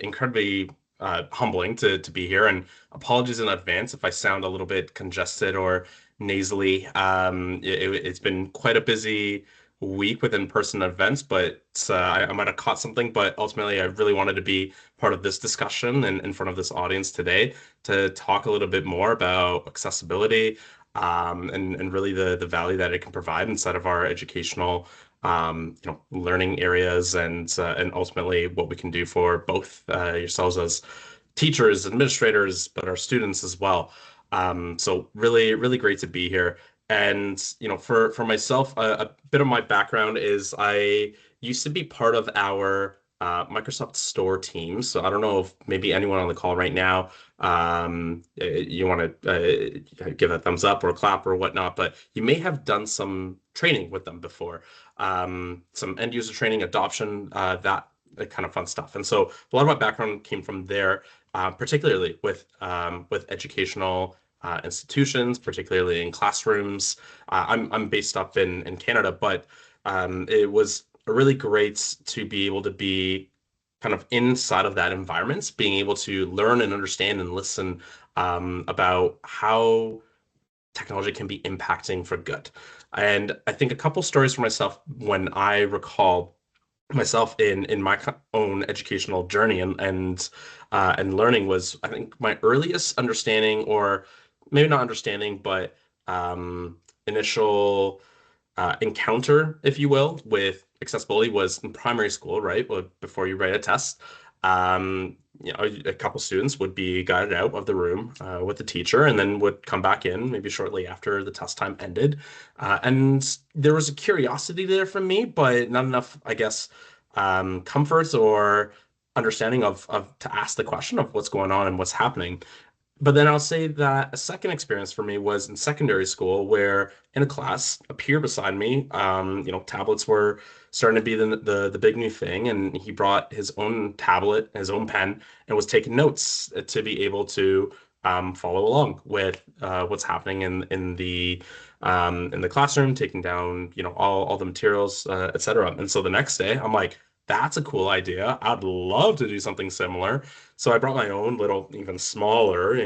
incredibly humbling to be here. And apologies in advance if I sound a little bit congested or nasally. It's been quite a busy week with in-person events, but I might have caught something. But ultimately, I really wanted to be part of this discussion and in front of this audience today to talk a little bit more about accessibility, and really the value that it can provide inside of our educational learning areas, and ultimately what we can do for both yourselves as teachers, administrators, but our students as well. So really, really great to be here. And for myself, a bit of my background is I used to be part of our Microsoft Store team. So I don't know if maybe anyone on the call right now, you want to give a thumbs up or a clap or whatnot, but you may have done some training with them before, some end user training, adoption, that kind of fun stuff. And so a lot of my background came from there, particularly with educational institutions, particularly in classrooms. I'm based up in Canada, but it was really great to be able to be kind of inside of that environment, being able to learn and understand and listen about how technology can be impacting for good. And I think a couple stories for myself when I recall myself in my own educational journey and learning was, I think, my earliest understanding, or maybe not understanding, but initial encounter, if you will, with accessibility was in primary school, right? Well, before you write a test, a couple students would be guided out of the room with the teacher, and then would come back in maybe shortly after the test time ended. And there was a curiosity there from me, but not enough, I guess, comfort or understanding of to ask the question of what's going on and what's happening. But then I'll say that a second experience for me was in secondary school, where in a class, a peer beside me, tablets were starting to be the big new thing, and he brought his own tablet, his own pen, and was taking notes to be able to follow along with what's happening in the classroom, taking down all the materials, etc. And so the next day, I'm like, that's a cool idea. I'd love to do something similar. So I brought my own little, even smaller,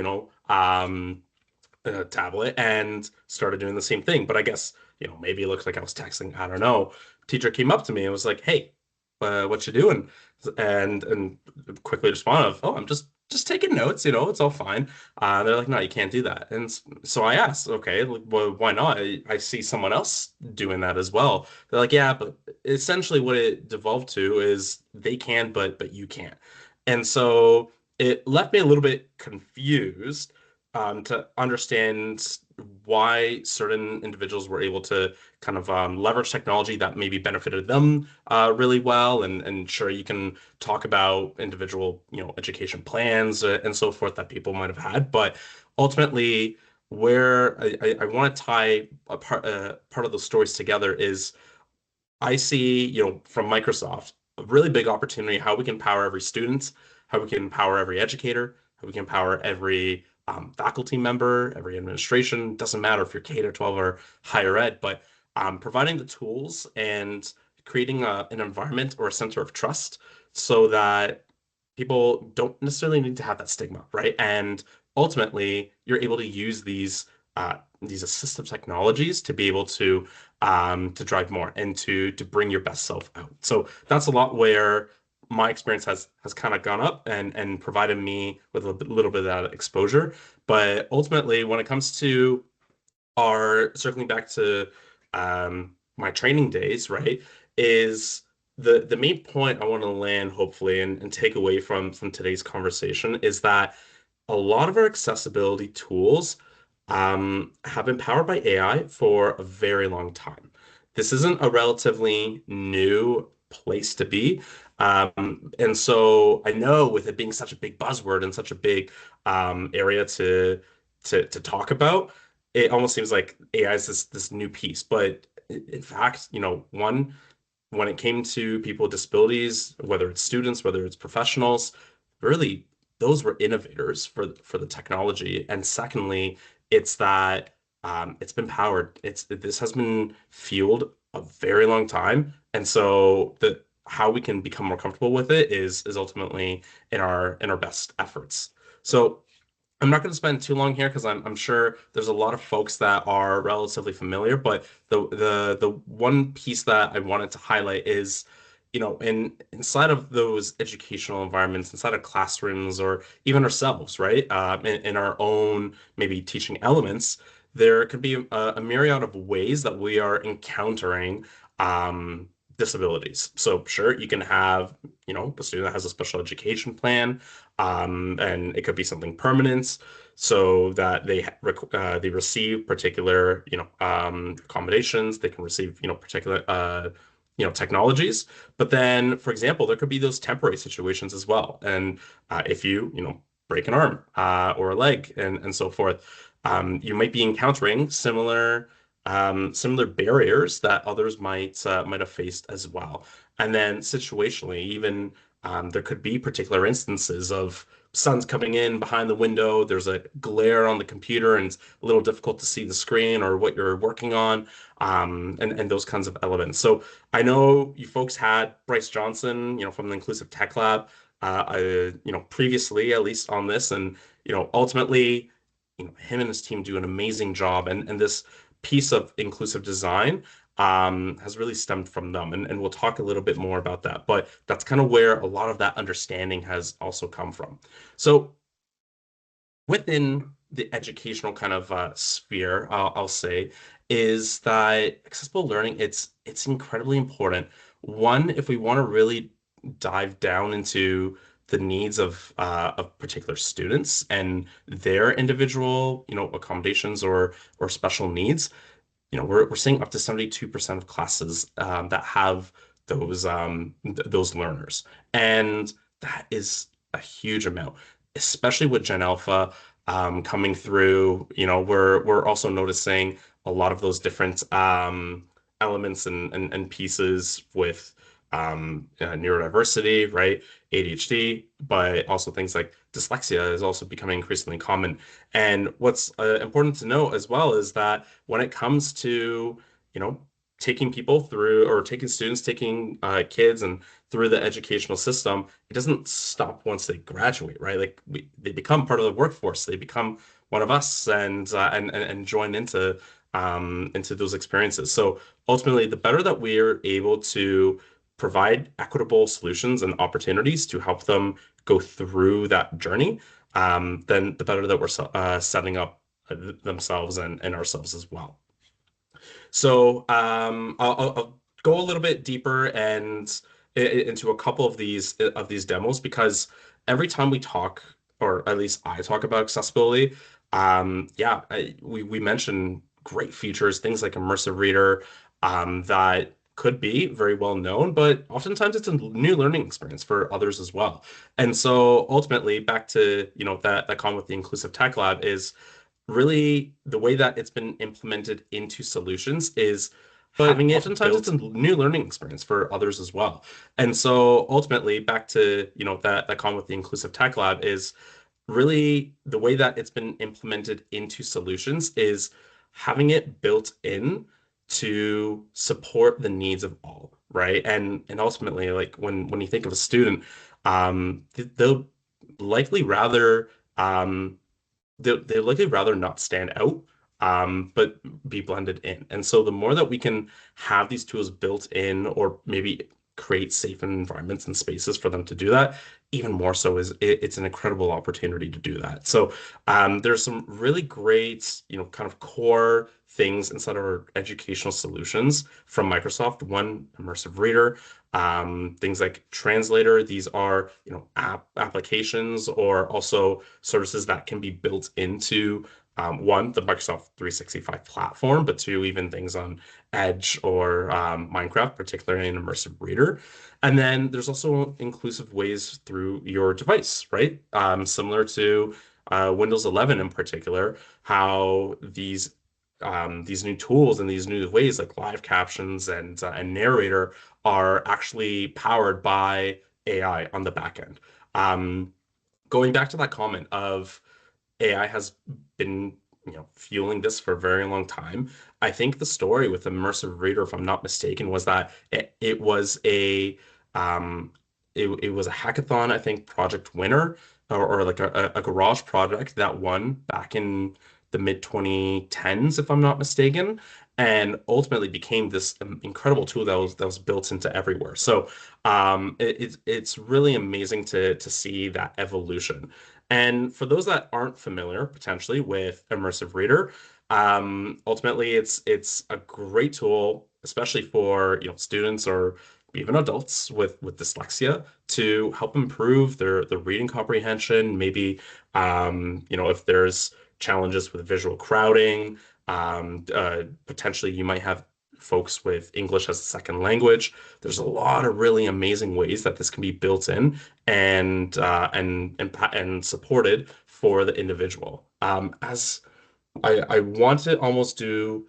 tablet, and started doing the same thing. But I guess, maybe it looked like I was texting. I don't know. Teacher came up to me and was like, "Hey, what you doing?" And quickly responded, "Oh, I'm just taking notes. It's all fine." They're like, "No, you can't do that." And so I asked, "Okay, like, well, why not? I see someone else doing that as well." They're like, "Yeah, but essentially what it devolved to is they can, but you can't." And so it left me a little bit confused, to understand why certain individuals were able to kind of leverage technology that maybe benefited them really well. And sure, you can talk about individual, education plans and so forth that people might have had, but ultimately, where I want to tie part of those stories together is I see, from Microsoft, a really big opportunity how we can empower every student, how we can empower every educator, how we can empower every faculty member, every administration. Doesn't matter if you're K to 12 or higher ed, but providing the tools and creating an environment or a center of trust so that people don't necessarily need to have that stigma, right? And ultimately, you're able to use these assistive technologies to be able to drive more and to bring your best self out. So that's a lot where my experience has kind of gone up and provided me with a little bit of that exposure. But ultimately, when it comes to our circling back to my training days, right, is the main point I want to land hopefully and take away from today's conversation is that a lot of our accessibility tools have been powered by AI for a very long time. This isn't a relatively new place to be. And so I know with it being such a big buzzword and such a big area to talk about, it almost seems like AI is this new piece. But in fact, when it came to people with disabilities, whether it's students, whether it's professionals, really those were innovators for the technology. And secondly, it's that it's been powered. This has been fueled a very long time, and so how we can become more comfortable with it is ultimately in our best efforts. So I'm not going to spend too long here because I'm sure there's a lot of folks that are relatively familiar, but the one piece that I wanted to highlight is, inside of those educational environments, inside of classrooms or even ourselves, right? In our own maybe teaching elements, there could be a myriad of ways that we are encountering um, disabilities. So sure, you can have, a student that has a special education plan, and it could be something permanent, so that they receive particular accommodations. They can receive particular technologies. But then, for example, there could be those temporary situations as well. And if you break an arm or a leg and so forth, you might be encountering similar barriers that others might have faced as well. And then situationally, even there could be particular instances of sun's coming in behind the window, there's a glare on the computer, and it's a little difficult to see the screen or what you're working on, and those kinds of elements. So I know you folks had Bryce Johnson, from the Inclusive Tech Lab, previously, at least on this, and ultimately, him and his team do an amazing job, and this piece of inclusive design has really stemmed from them. And we'll talk a little bit more about that. But that's kind of where a lot of that understanding has also come from. So within the educational kind of sphere, I'll say, is that accessible learning, it's incredibly important. One, if we want to really dive down into the needs of particular students and their individual, accommodations or special needs, we're seeing up to 72% of classes that have those learners, and that is a huge amount, especially with Gen Alpha coming through. We're also noticing a lot of those different elements and pieces with neurodiversity, right? ADHD, but also things like dyslexia is also becoming increasingly common. And what's important to know as well is that when it comes to, you know, taking people through or taking students, taking kids and through the educational system, it doesn't stop once they graduate, right? Like they become part of the workforce. They become one of us and join into those experiences. So ultimately, the better that we're able to provide equitable solutions and opportunities to help them go through that journey, then the better that we're setting up themselves and ourselves as well. So I'll go a little bit deeper and into a couple of these demos, because every time we talk, or at least I talk about accessibility, yeah, we mention great features, things like immersive reader, that could be very well known, but oftentimes it's a new learning experience for others as well. And so ultimately, back to that comment with the Inclusive Tech Lab is really the way that it's been implemented into solutions is But having it oftentimes built it's a new learning experience for others as well. And so ultimately back to, that comment with the Inclusive Tech Lab is really the way that it's been implemented into solutions is having it built in to support the needs of all, right? And ultimately, like when you think of a student, they'll likely rather um they likely rather not stand out, but be blended in. And so the more that we can have these tools built in, or maybe create safe environments and spaces for them to do that, even more so it's an incredible opportunity to do that. So there's some really great, kind of core things inside of our educational solutions from Microsoft. One, immersive reader, things like translator. These are, applications or also services that can be built into one, the Microsoft 365 platform, but two, even things on Edge or Minecraft, particularly in immersive reader. And then there's also inclusive ways through your device, right? Similar to Windows 11 in particular, how these new tools and these new ways like live captions and narrator are actually powered by AI on the back end. Um, Going back to that comment of AI has been, fueling this for a very long time. I think the story with immersive reader, if I'm not mistaken, was that it was Um, it was a hackathon, I think, project winner or like a garage project that won back in the mid 2010s, if I'm not mistaken, and ultimately became this incredible tool that was built into everywhere. So it's really amazing to see that evolution. And for those that aren't familiar potentially with Immersive Reader, ultimately it's a great tool, especially for students or even adults with dyslexia to help improve their reading comprehension. Maybe if there's challenges with visual crowding, potentially you might have folks with English as a second language. There's a lot of really amazing ways that this can be built in and supported for the individual. As I want to almost do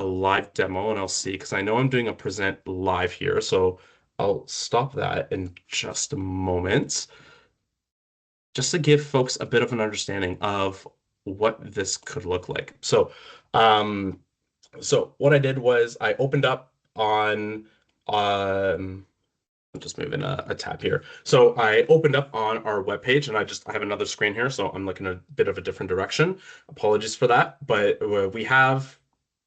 a live demo and I'll see because I know I'm doing a present live here. So I'll stop that in just a moment just to give folks a bit of an understanding of what this could look like. Um, so what I did was I opened up on I'm just moving a tab here. So I opened up on our webpage and I have another screen here, so I'm looking a bit of a different direction. Apologies for that, but we have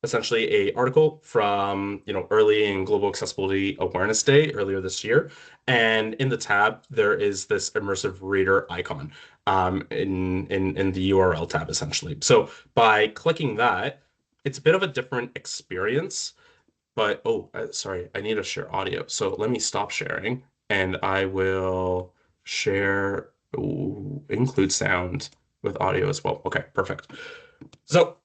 essentially a article from, early in Global Accessibility Awareness Day earlier this year. And in the tab, there is this immersive reader icon in the URL tab, essentially. So by clicking that, it's a bit of a different experience. But oh, sorry, I need to share audio. So let me stop sharing and I will share, ooh, include sound with audio as well. Okay, perfect. So,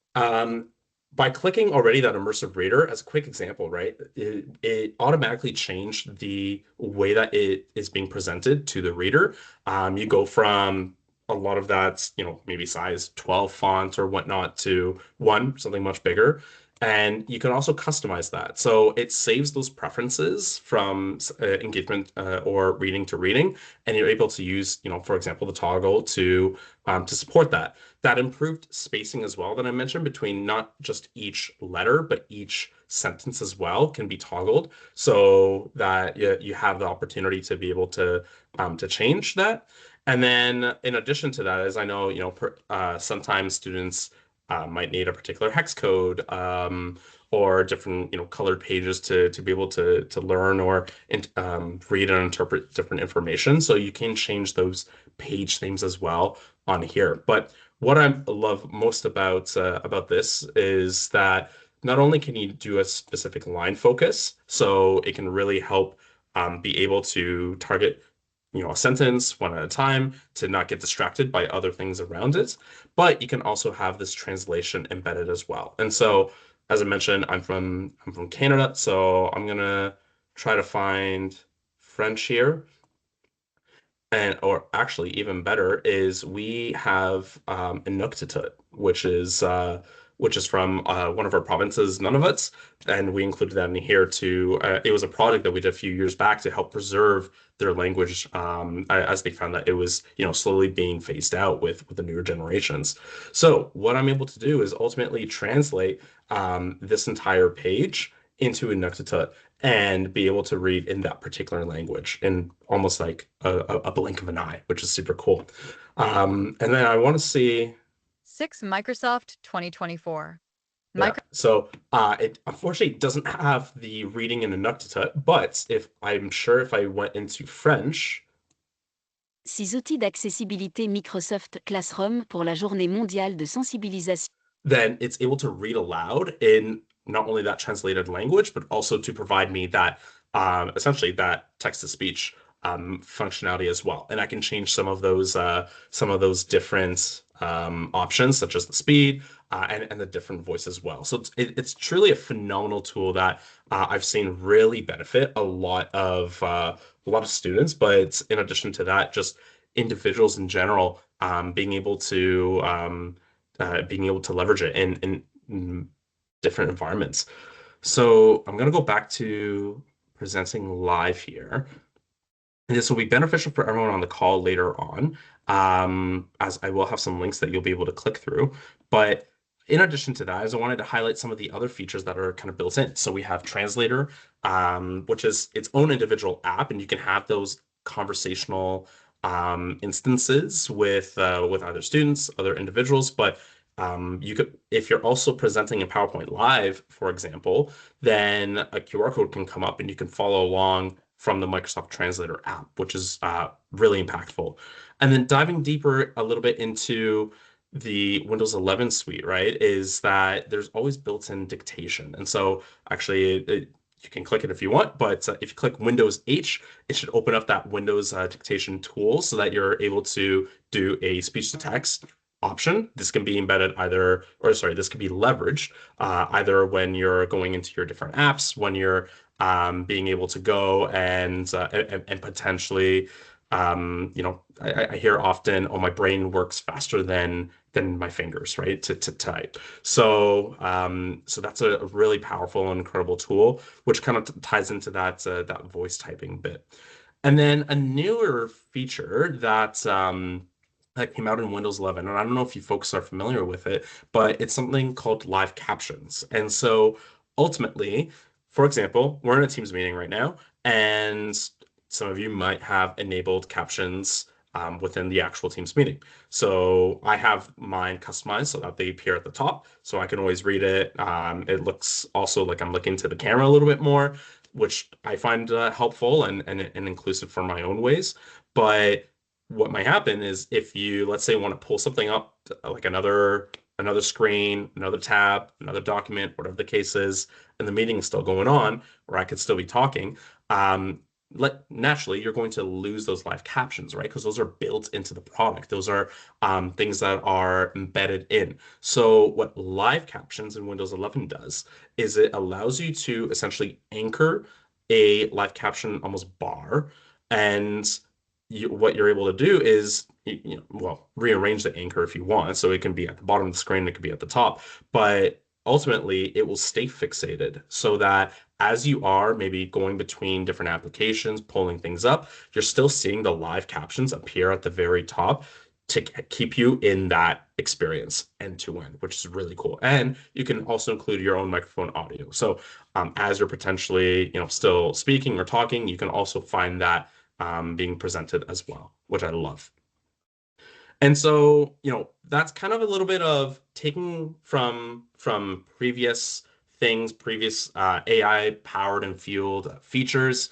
by clicking already that immersive reader, as a quick example, right, it automatically changed the way that it is being presented to the reader. You go from a lot of that, maybe size 12 font or whatnot to something much bigger. And you can also customize that. So it saves those preferences from engagement or reading to reading, and you're able to use, for example, the toggle to support that. That improved spacing as well that I mentioned between not just each letter, but each sentence as well can be toggled so that you have the opportunity to be able to change that. And then in addition to that, as I know, sometimes students might need a particular hex code or different, colored pages to be able to learn or read and interpret different information. So you can change those page themes as well on here. But what I love most about this is that not only can you do a specific line focus, so it can really help be able to target a sentence one at a time to not get distracted by other things around it, but you can also have this translation embedded as well. And so, as I mentioned, I'm from Canada, so I'm gonna try to find French here. And or actually even better is we have Inuktitut, which is from one of our provinces, Nunavut, and we included that in here too. It was a project that we did a few years back to help preserve their language as they found that it was slowly being phased out with the newer generations. So what I'm able to do is ultimately translate this entire page into Inuktitut and be able to read in that particular language in almost like a blink of an eye, which is super cool. And then I want to see. 6 Microsoft 2024. Yeah, so it unfortunately doesn't have the reading in Inuktitut, but if I'm sure if I went into French, Six outils d'accessibilité Microsoft Classroom pour la journée mondiale de sensibilisation. then it's able to read aloud in not only that translated language, but also to provide me that essentially that text to speech functionality as well. And I can change some of those different options, such as the speed and the different voice as well. So it's truly a phenomenal tool that I've seen really benefit a lot of students. But in addition to that, just individuals in general being able to leverage it in different environments. So I'm going to go back to presenting live here. And this will be beneficial for everyone on the call later on, as I will have some links that you'll be able to click through. But In addition to that, is I wanted to highlight some of the other features that are kind of built in. So we have Translator, which is its own individual app, and you can have those conversational instances with either students, other individuals. But you could, if you're also presenting in PowerPoint Live, for example, then a QR code can come up and you can follow along from the Microsoft Translator app, which is really impactful. And then diving deeper a little bit into the Windows 11 suite, right, is that there's always built-in dictation. And so actually, you can click it if you want, but if you click Windows H, it should open up that Windows dictation tool so that you're able to do a speech-to-text option. This can be embedded either, or sorry, this can be leveraged either when you're going into your different apps, when you're being able to go and potentially I hear often, oh, my brain works faster than my fingers, right, to type. So that's a really powerful and incredible tool, which kind of ties into that voice typing bit. And then a newer feature that came out in Windows 11, and I don't know if you folks are familiar with it, but it's something called live captions. And so ultimately, for example, we're in a Teams meeting right now, and some of you might have enabled captions within the actual Teams meeting. So I have mine customized so that they appear at the top, so I can always read it. It looks also like I'm looking to the camera a little bit more, which I find helpful and inclusive for my own ways. But what might happen is if you, let's say, want to pull something up, like another screen, another tab, another document, whatever the case is, and the meeting is still going on, or I could still be talking, naturally you're going to lose those live captions, right? Because those are built into the product. Those are things that are embedded in. So what live captions in Windows 11 does is it allows you to essentially anchor a live caption almost bar, and what you're able to do is well, rearrange the anchor if you want, so it can be at the bottom of the screen, it could be at the top, but ultimately it will stay fixated so that as you are maybe going between different applications, pulling things up, you're still seeing the live captions appear at the very top to keep you in that experience end to end, which is really cool. And you can also include your own microphone audio. So as you're potentially, still speaking or talking, you can also find that being presented as well, which I love. And so, that's kind of a little bit of taking from previous things, previous AI powered and fueled features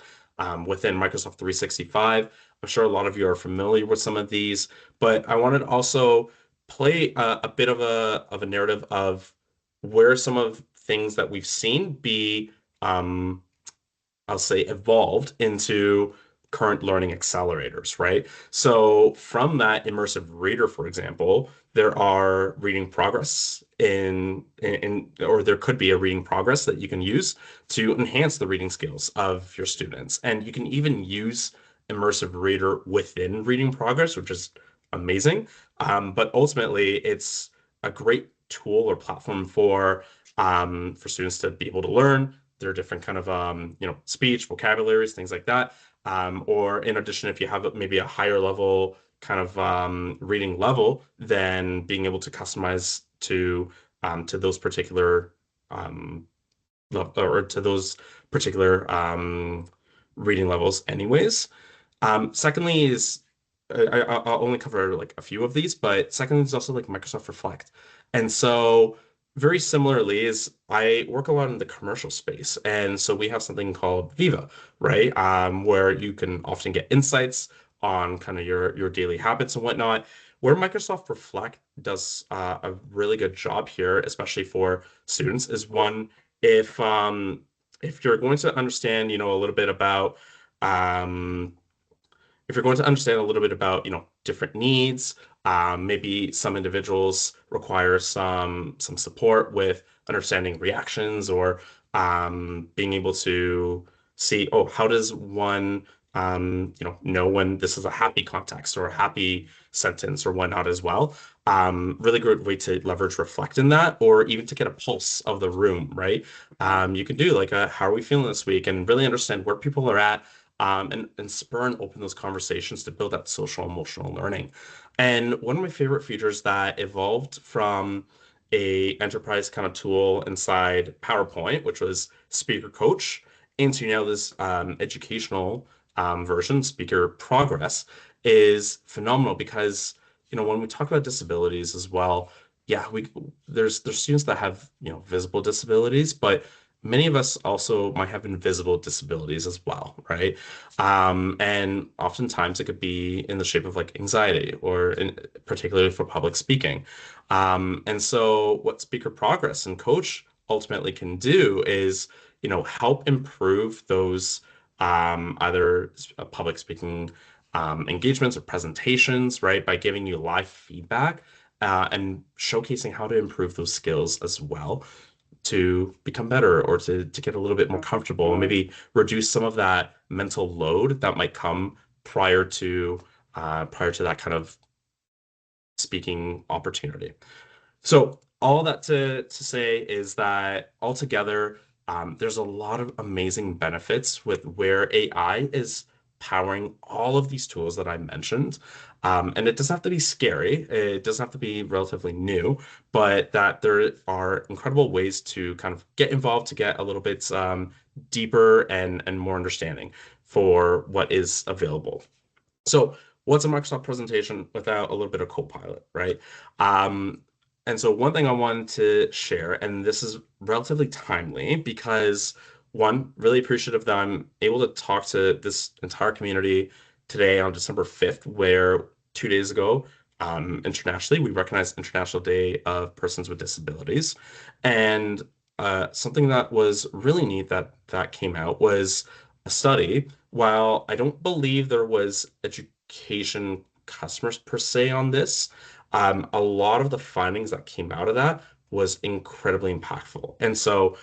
within Microsoft 365. I'm sure a lot of you are familiar with some of these, but I wanted to also play a bit of a narrative of where some of things that we've seen be I'll say evolved into current learning accelerators, right? So from that immersive reader, for example, there are reading progress or there could be a reading progress that you can use to enhance the reading skills of your students. And you can even use immersive reader within reading progress, which is amazing. But ultimately, it's a great tool or platform for students to be able to learn. There are different kind of speech, vocabularies, things like that. Or in addition, if you have maybe a higher level kind of reading level, then being able to customize to those particular or to those particular reading levels anyways. Secondly is I'll only cover like a few of these, but secondly is also like Microsoft Reflect. And so very similarly is I work a lot in the commercial space. And so we have something called Viva, right? Where you can often get insights on kind of your daily habits and whatnot. Where Microsoft Reflect does a really good job here, especially for students, is one, if you're going to understand, a little bit about um, if you're going to understand a little bit about, different needs, maybe some individuals require some support with understanding reactions or being able to see, oh, how does one know when this is a happy context or a happy sentence or whatnot as well. Really great way to leverage reflect in that, or even to get a pulse of the room, right? You can do like a how are we feeling this week and really understand where people are at and spur and open those conversations to build that social emotional learning. And one of my favorite features that evolved from a enterprise kind of tool inside PowerPoint, which was Speaker Coach, into now this educational version, Speaker Progress, is phenomenal because, when we talk about disabilities as well, yeah, there's students that have, visible disabilities, but many of us also might have invisible disabilities as well, right? And oftentimes it could be in the shape of like anxiety or particularly for public speaking. And so what Speaker Progress and Coach ultimately can do is, help improve those either public speaking engagements or presentations, right? By giving you live feedback and showcasing how to improve those skills as well to become better or to get a little bit more comfortable and maybe reduce some of that mental load that might come prior to that kind of speaking opportunity. So all that to say is that altogether, there's a lot of amazing benefits with where AI is powering all of these tools that I mentioned. And it doesn't have to be scary. It doesn't have to be relatively new, but that there are incredible ways to kind of get involved to get a little bit deeper and more understanding for what is available. So what's a Microsoft presentation without a little bit of Copilot, right? Um, and so one thing I wanted to share, and this is relatively timely because one, really appreciative that I'm able to talk to this entire community today on December 5th, where 2 days ago, internationally, we recognized International Day of Persons with Disabilities. And something that was really neat that came out was a study. While I don't believe there was education customers per se on this, a lot of the findings that came out of that was incredibly impactful. And so,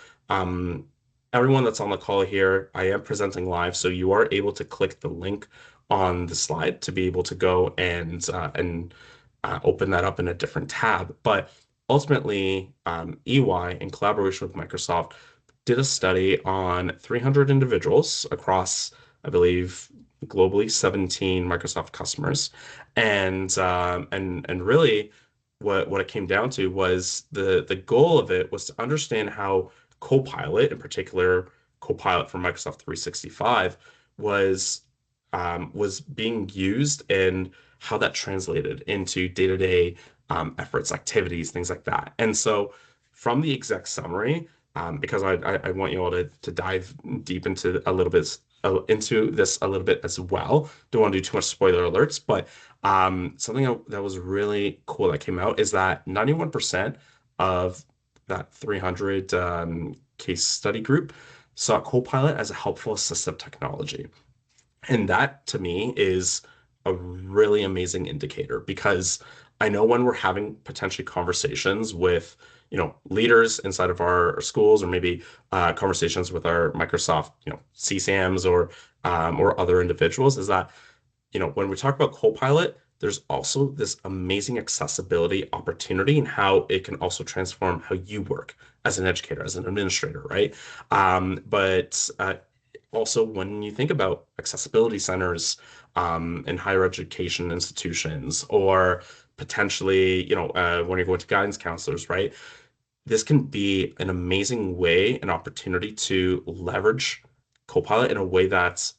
everyone that's on the call here, I am presenting live, so you are able to click the link on the slide to be able to go and open that up in a different tab. But ultimately, EY, in collaboration with Microsoft, did a study on 300 individuals across, I believe, globally 17 Microsoft customers, and really, what it came down to was the goal of it was to understand how Copilot, in particular, Copilot from Microsoft 365, was was being used and how that translated into day-to-day efforts, activities, things like that. And so, from the exec summary, because I want you all to dive deep into a little bit into this a little bit as well. Don't want to do too much spoiler alerts, but something that was really cool that came out is that 91% of that 300 case study group saw Copilot as a helpful assistive technology. And that to me is a really amazing indicator because I know when we're having potentially conversations with, leaders inside of our schools or maybe conversations with our Microsoft, CSAMs or other individuals is that, when we talk about Copilot, there's also this amazing accessibility opportunity and how it can also transform how you work as an educator, as an administrator, right? But also when you think about accessibility centers in higher education institutions or potentially, when you're going to guidance counselors, right? This can be an amazing way, an opportunity to leverage Copilot in a way that,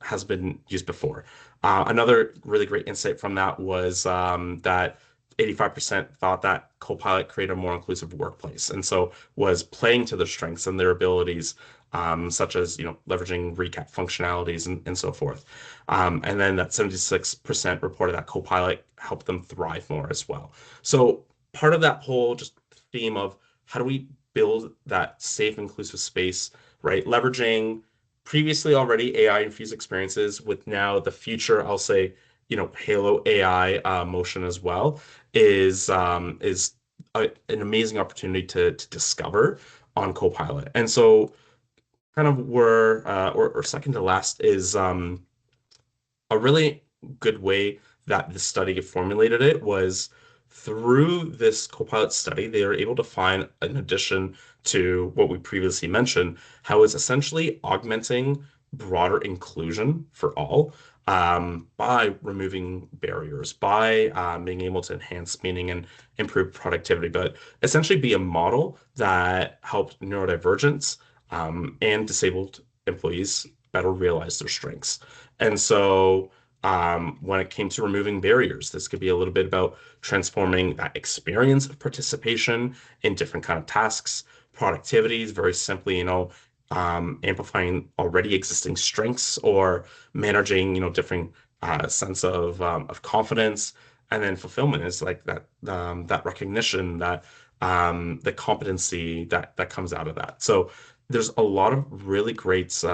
has been used before. Another really great insight from that was that 85% thought that Copilot created a more inclusive workplace, and so was playing to their strengths and their abilities, such as leveraging recap functionalities and so forth. And then that 76% reported that Copilot helped them thrive more as well. So part of that whole just theme of how do we build that safe, inclusive space, right? Leveraging previously already AI infused experiences with now the future, I'll say, Halo AI motion as well is an amazing opportunity to discover on Copilot. And so kind of were or second to last is a really good way that the study formulated it was through this Copilot study, they are able to find, in addition to what we previously mentioned, how it's essentially augmenting broader inclusion for all. by removing barriers, by being able to enhance meaning and improve productivity, but essentially be a model that helped neurodivergence and disabled employees better realize their strengths. And so when it came to removing barriers, this could be a little bit about transforming that experience of participation in different kind of tasks, productivities, very simply, amplifying already existing strengths or managing, different sense of confidence, and then fulfillment is like that recognition, the competency that comes out of that. So there's a lot of really great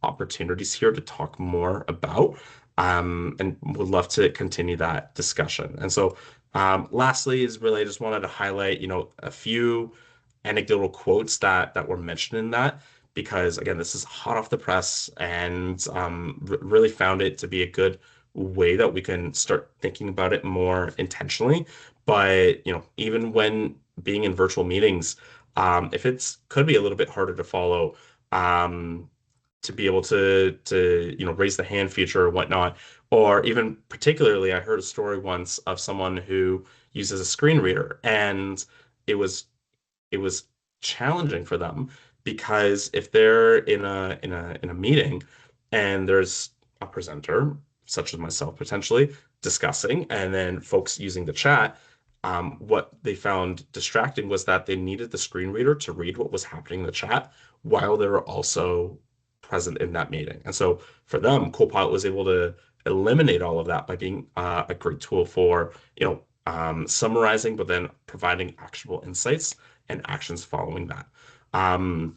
opportunities here to talk more about, and would love to continue that discussion. And so, lastly, is really I just wanted to highlight, a few anecdotal quotes that were mentioned in that, because again, this is hot off the press, and really found it to be a good way that we can start thinking about it more intentionally. But even when being in virtual meetings, if it's could be a little bit harder to follow, to be able to raise the hand feature or whatnot, or even particularly, I heard a story once of someone who uses a screen reader, and it was it was challenging for them, because if they're in a meeting and there's a presenter such as myself potentially discussing, and then folks using the chat, what they found distracting was that they needed the screen reader to read what was happening in the chat while they were also present in that meeting. And so for them, Copilot was able to eliminate all of that by being a great tool for summarizing, but then providing actionable insights and actions following that. And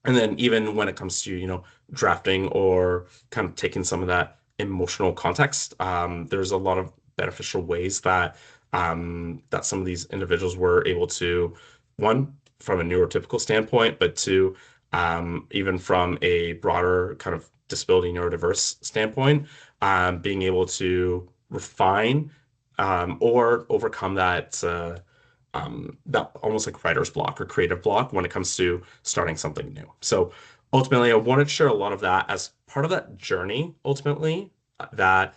then even when it comes to, drafting or kind of taking some of that emotional context, there's a lot of beneficial ways that some of these individuals were able to, one, from a neurotypical standpoint, but two, even from a broader kind of disability neurodiverse standpoint, being able to refine or overcome that almost like writer's block or creative block when it comes to starting something new. So ultimately, I wanted to share a lot of that as part of that journey, ultimately, that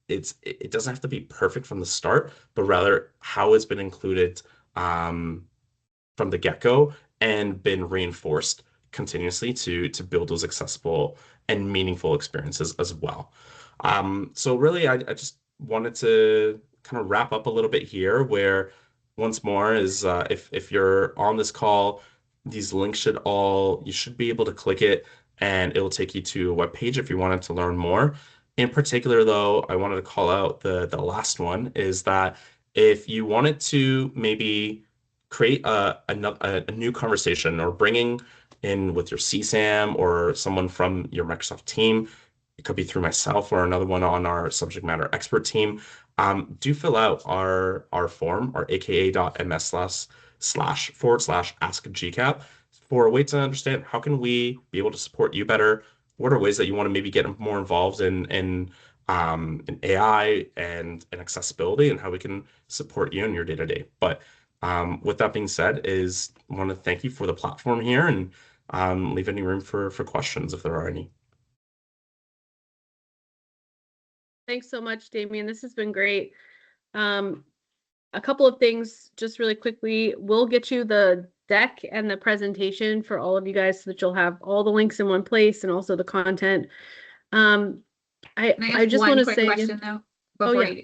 it doesn't have to be perfect from the start, but rather how it's been included from the get-go and been reinforced continuously to build those accessible and meaningful experiences as well. So really, I just wanted to kind of wrap up a little bit here, where once more is if you're on this call, these links you should be able to click it, and it'll take you to a web page if you wanted to learn more. In particular, though, I wanted to call out the last one, is that if you wanted to maybe create a new conversation, or bringing in with your CSAM or someone from your Microsoft team, it could be through myself or another one on our subject matter expert team, do fill out our form, our aka.ms///ask-GCAP, for a way to understand how can we be able to support you better. What are ways that you want to maybe get more involved in AI and accessibility, and how we can support you in your day-to-day. But with that being said, I want to thank you for the platform here, and leave any room for questions if there are any. Thanks so much, Damien. This has been great. A couple of things just really quickly. We'll get you the deck and the presentation for all of you guys so that you'll have all the links in one place and also the content. I just want to say question though before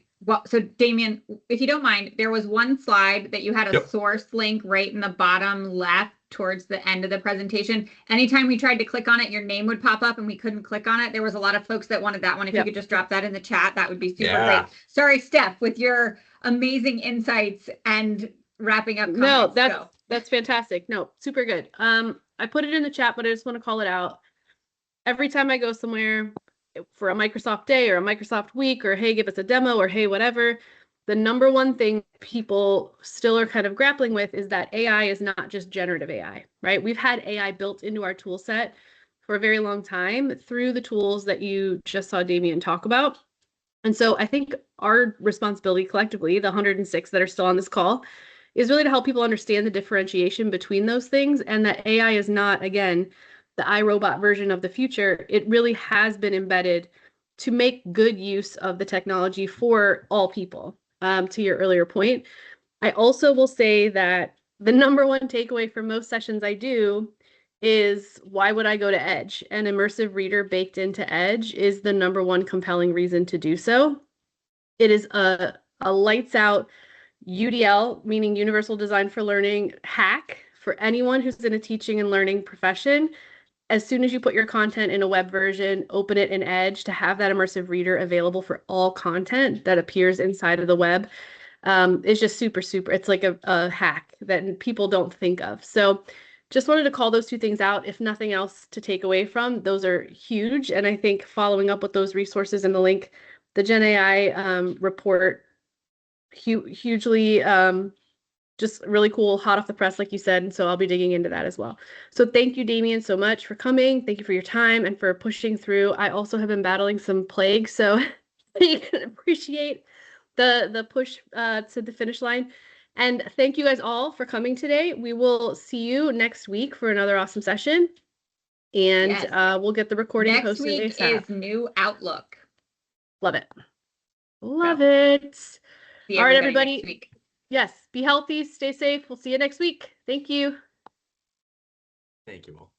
so Damien, if you don't mind, there was one slide that you had a source link right in the bottom left towards the end of the presentation. Anytime we tried to click on it, your name would pop up and we couldn't click on it. There was a lot of folks that wanted that one. If you could just drop that in the chat, that would be super great. Sorry, Steph, with your amazing insights and wrapping up comments. No, that's fantastic. No, super good. I put it in the chat, but I just want to call it out. Every time I go somewhere for a Microsoft Day or a Microsoft week, or hey, give us a demo, or hey, whatever, the number one thing people still are kind of grappling with is that AI is not just generative AI, right? We've had AI built into our tool set for a very long time through the tools that you just saw Damien talk about. And so I think our responsibility collectively, the 106 that are still on this call, is really to help people understand the differentiation between those things, and that AI is not, again, the iRobot version of the future. It really has been embedded to make good use of the technology for all people, to your earlier point. I also will say that the number one takeaway from most sessions I do is, why would I go to Edge? An immersive reader baked into Edge is the number one compelling reason to do so. It is a lights out UDL, meaning Universal Design for Learning hack for anyone who's in a teaching and learning profession. As soon as you put your content in a web version, open it in Edge, to have that immersive reader available for all content that appears inside of the web, is just super, super. It's like a hack that people don't think of. So just wanted to call those two things out. If nothing else to take away from, those are huge. And I think following up with those resources in the link, the Gen AI report, hugely just really cool, hot off the press, like you said. And so I'll be digging into that as well. So thank you, Damien, so much for coming. Thank you for your time and for pushing through. I also have been battling some plague, so you can appreciate the push to the finish line. And thank you guys all for coming today. We will see you next week for another awesome session. And Yes. We'll get the recording Next posted week ASAP. is new Outlook. Love it. Love it. See All right, everybody everybody. next week. Yes, be healthy, stay safe. We'll see you next week. Thank you. Thank you all.